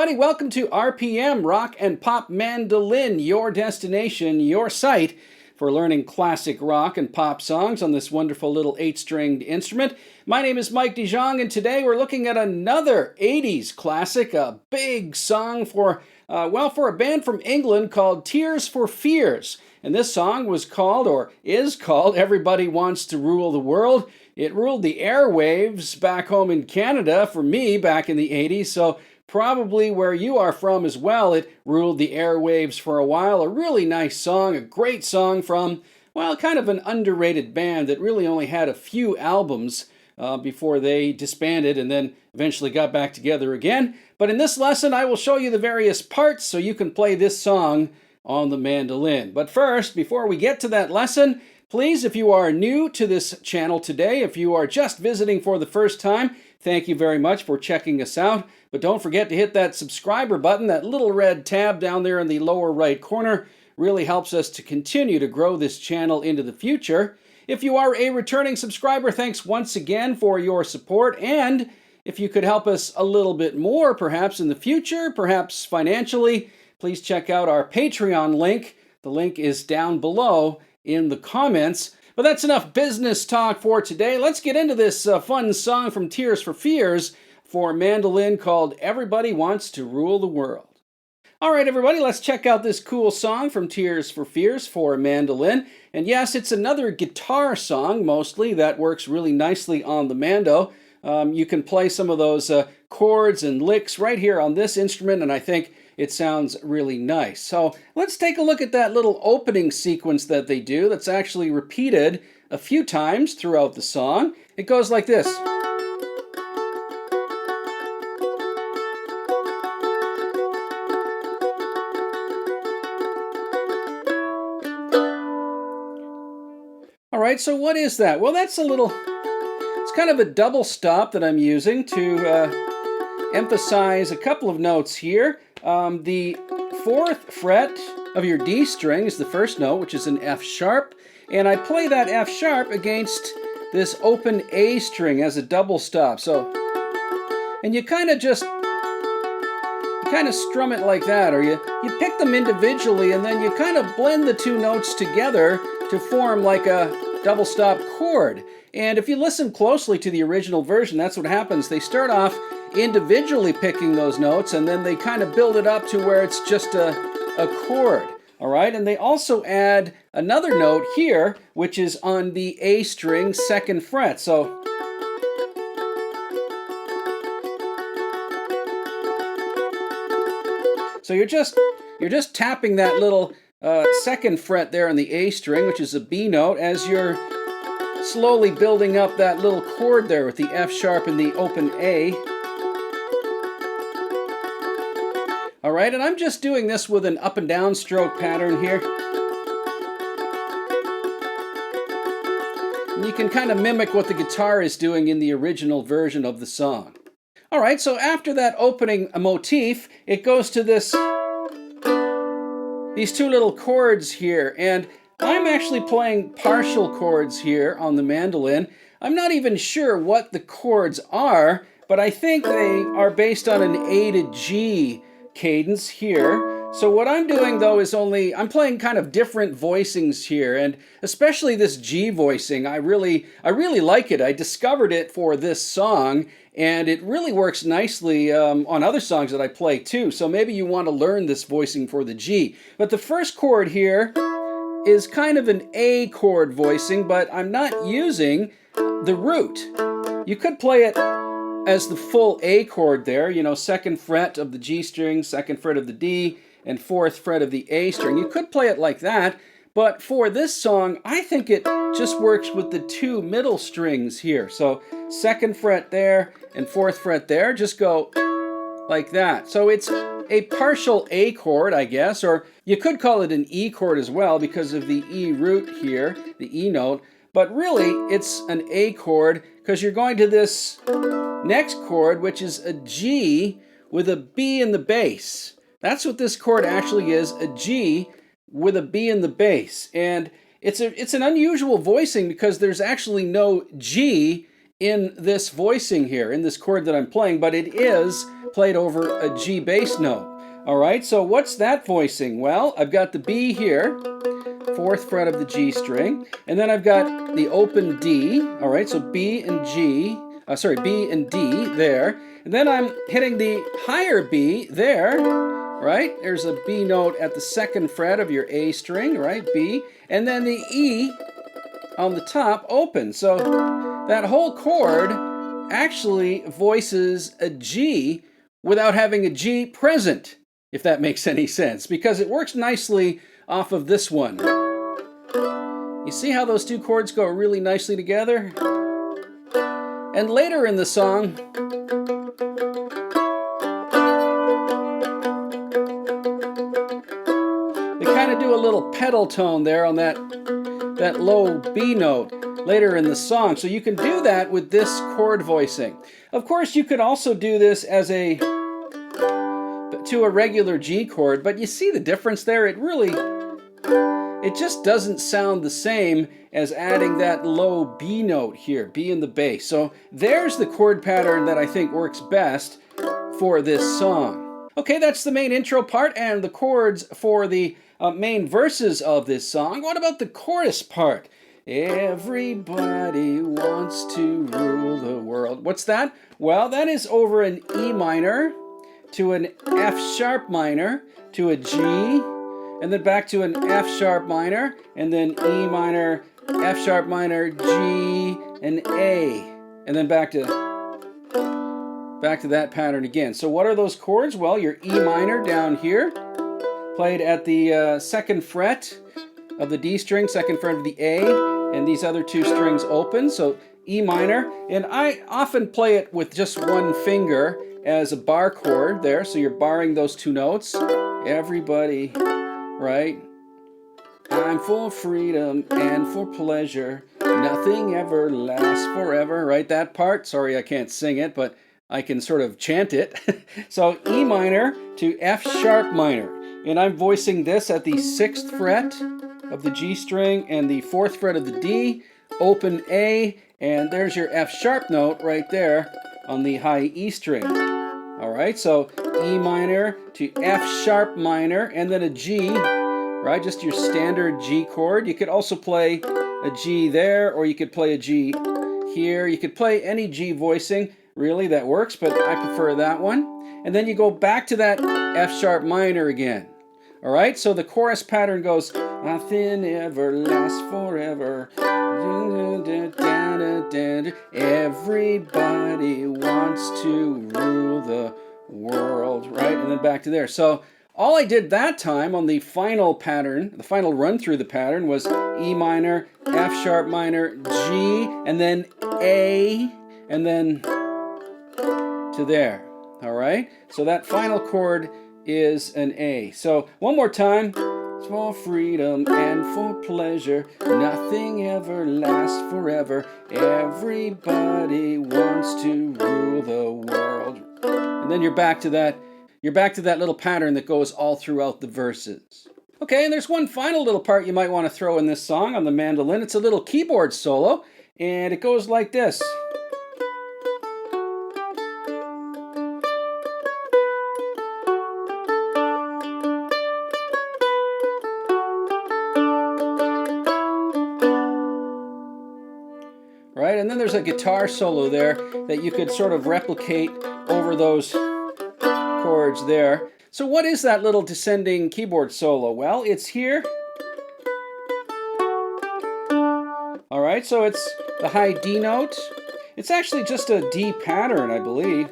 everybody. Welcome to RPM, Rock and Pop Mandolin, your destination, your site for learning classic rock and pop songs on this wonderful little 8-stringed instrument. My name is Mike DeJong, and today we're looking at another 80s classic, a big song for a band from England called Tears for Fears. And this song was called, or is called, Everybody Wants to Rule the World. It ruled the airwaves back home in Canada for me back in the 80s, so probably where you are from as well, it ruled the airwaves for a while. A really nice song, a great song from, well, kind of an underrated band that really only had a few albums before they disbanded and then eventually got back together again. But in this lesson, I will show you the various parts so you can play this song on the mandolin. But first, before we get to that lesson, please, if you are new to this channel today, if you are just visiting for the first time, thank you very much for checking us out. But don't forget to hit that subscriber button, that little red tab down there in the lower right corner. Really helps us to continue to grow this channel into the future. If you are a returning subscriber, thanks once again for your support. And if you could help us a little bit more, perhaps in the future, perhaps financially, please check out our Patreon link. The link is down below in the comments. But that's enough business talk for today. Let's get into this fun song from Tears for Fears for mandolin called Everybody Wants to Rule the World. All right, everybody, let's check out this cool song from Tears for Fears for mandolin. And yes, it's another guitar song, mostly, that works really nicely on the mando. You can play some of those chords and licks right here on this instrument, and I think it sounds really nice. So let's take a look at that little opening sequence that they do that's actually repeated a few times throughout the song. It goes like this. All right, so what is that? Well, it's kind of a double stop that I'm using to emphasize a couple of notes here. The 4th fret of your D string is the first note, which is an F sharp, and I play that F sharp against this open A string as a double stop. So, and you kind of strum it like that, or you pick them individually, and then you kind of blend the two notes together to form like a double stop chord. And if you listen closely to the original version, that's what happens. They start off individually picking those notes, and then they kind of build it up to where it's just a chord. All right, and they also add another note here, which is on the A string 2nd fret. So you're just tapping that little 2nd fret there on the A string, which is a B note, as you're slowly building up that little chord there with the F sharp and the open A. All right, and I'm just doing this with an up and down stroke pattern here. And you can kind of mimic what the guitar is doing in the original version of the song. All right, so after that opening motif, it goes to these two little chords here, and I'm actually playing partial chords here on the mandolin. I'm not even sure what the chords are, but I think they are based on an A to G cadence here. So what I'm doing though is I'm playing kind of different voicings here, and especially this G voicing, I really like it. I discovered it for this song, and it really works nicely on other songs that I play too. So maybe you want to learn this voicing for the G. But the first chord here is kind of an A chord voicing, but I'm not using the root. You could play it as the full A chord there, 2nd fret of the G string, 2nd fret of the D, and 4th fret of the A string. You could play it like that, but for this song, I think it just works with the 2 middle strings here. So 2nd fret there and 4th fret there, just go like that. So it's a partial A chord, I guess, or you could call it an E chord as well because of the E root here, the E note. But really, it's an A chord because you're going to this next chord, which is a G with a B in the bass. That's what this chord actually is, a G with a B in the bass. And it's an unusual voicing because there's actually no G in this voicing here, in this chord that I'm playing, but it is played over a G bass note. All right, so what's that voicing? Well, I've got the B here, 4th fret of the G string, and then I've got the open D. All right, so B and G, B and D there, and then I'm hitting the higher B there, right? There's a B note at the 2nd fret of your A string, right? B, and then the E on the top open. So that whole chord actually voices a G without having a G present, if that makes any sense, because it works nicely off of this one. You see how those two chords go really nicely together? And later in the song, they kind of do a little pedal tone there on that low B note later in the song. So you can do that with this chord voicing. Of course, you could also do this as to a regular G chord, but you see the difference there? It just doesn't sound the same as adding that low B note here, B in the bass. So there's the chord pattern that I think works best for this song. Okay, that's the main intro part and the chords for the main verses of this song. What about the chorus part? Everybody wants to rule the world. What's that? Well, that is over an E minor to an F sharp minor to a G, and then back to an F sharp minor, and then E minor, F sharp minor, G, and A, and then back to that pattern again. So what are those chords? Well, your E minor down here, played at the 2nd fret of the D string, 2nd fret of the A, and these other two strings open, so E minor. And I often play it with just one finger as a bar chord there, so you're barring those two notes. Everybody, right? I'm for freedom and for pleasure. Nothing ever lasts forever, right? That part. Sorry, I can't sing it, but I can sort of chant it. So E minor to F sharp minor. And I'm voicing this at the 6th fret of the G string and the 4th fret of the D, open A, and there's your F sharp note right there on the high E string. All right, so E minor to F sharp minor, and then a G, right? Just your standard G chord. You could also play a G there, or you could play a G here. You could play any G voicing, really, that works, but I prefer that one. And then you go back to that F sharp minor again. All right, so the chorus pattern goes, nothing ever lasts forever. Everybody wants to rule the world, right? And then back to there. So all I did that time on the final pattern, the final run through the pattern, was E minor, F sharp minor, G, and then A, and then to there. All right? So that final chord is an A. So one more time. For freedom and for pleasure, nothing ever lasts forever. Everybody wants to rule the world. And then you're back to that little pattern that goes all throughout the verses. Okay, and there's one final little part you might want to throw in this song on the mandolin. It's a little keyboard solo, and it goes like this. Right, and then there's a guitar solo there that you could sort of replicate over those chords there. So what is that little descending keyboard solo? Well, it's here. All right, so it's the high D note. It's actually just a D pattern, I believe,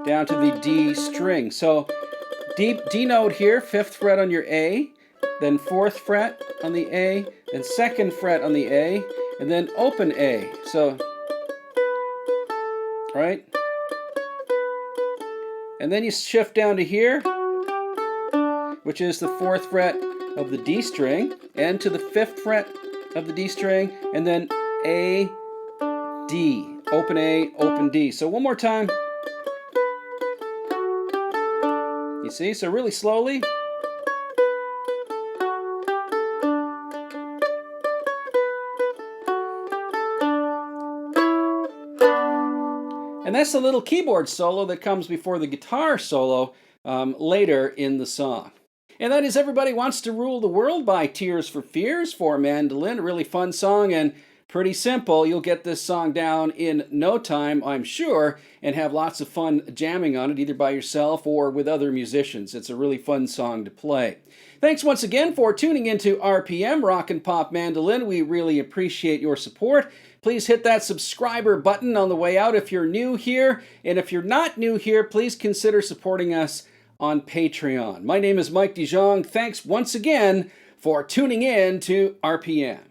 down to the D string. So D note here, 5th fret on your A, then 4th fret on the A, then 2nd fret on the A, and then open A. So, right? And then you shift down to here, which is the 4th fret of the D string, and to the 5th fret of the D string, and then A, D. Open A, open D. So one more time. You see? So really slowly. And that's the little keyboard solo that comes before the guitar solo later in the song. And that is Everybody Wants to Rule the World by Tears for Fears for Mandolin. A really fun song and pretty simple. You'll get this song down in no time, I'm sure, and have lots of fun jamming on it, either by yourself or with other musicians. It's a really fun song to play. Thanks once again for tuning into RPM, Rock and Pop Mandolin. We really appreciate your support. Please hit that subscriber button on the way out if you're new here. And if you're not new here, please consider supporting us on Patreon. My name is Mike DeJong. Thanks once again for tuning in to RPM.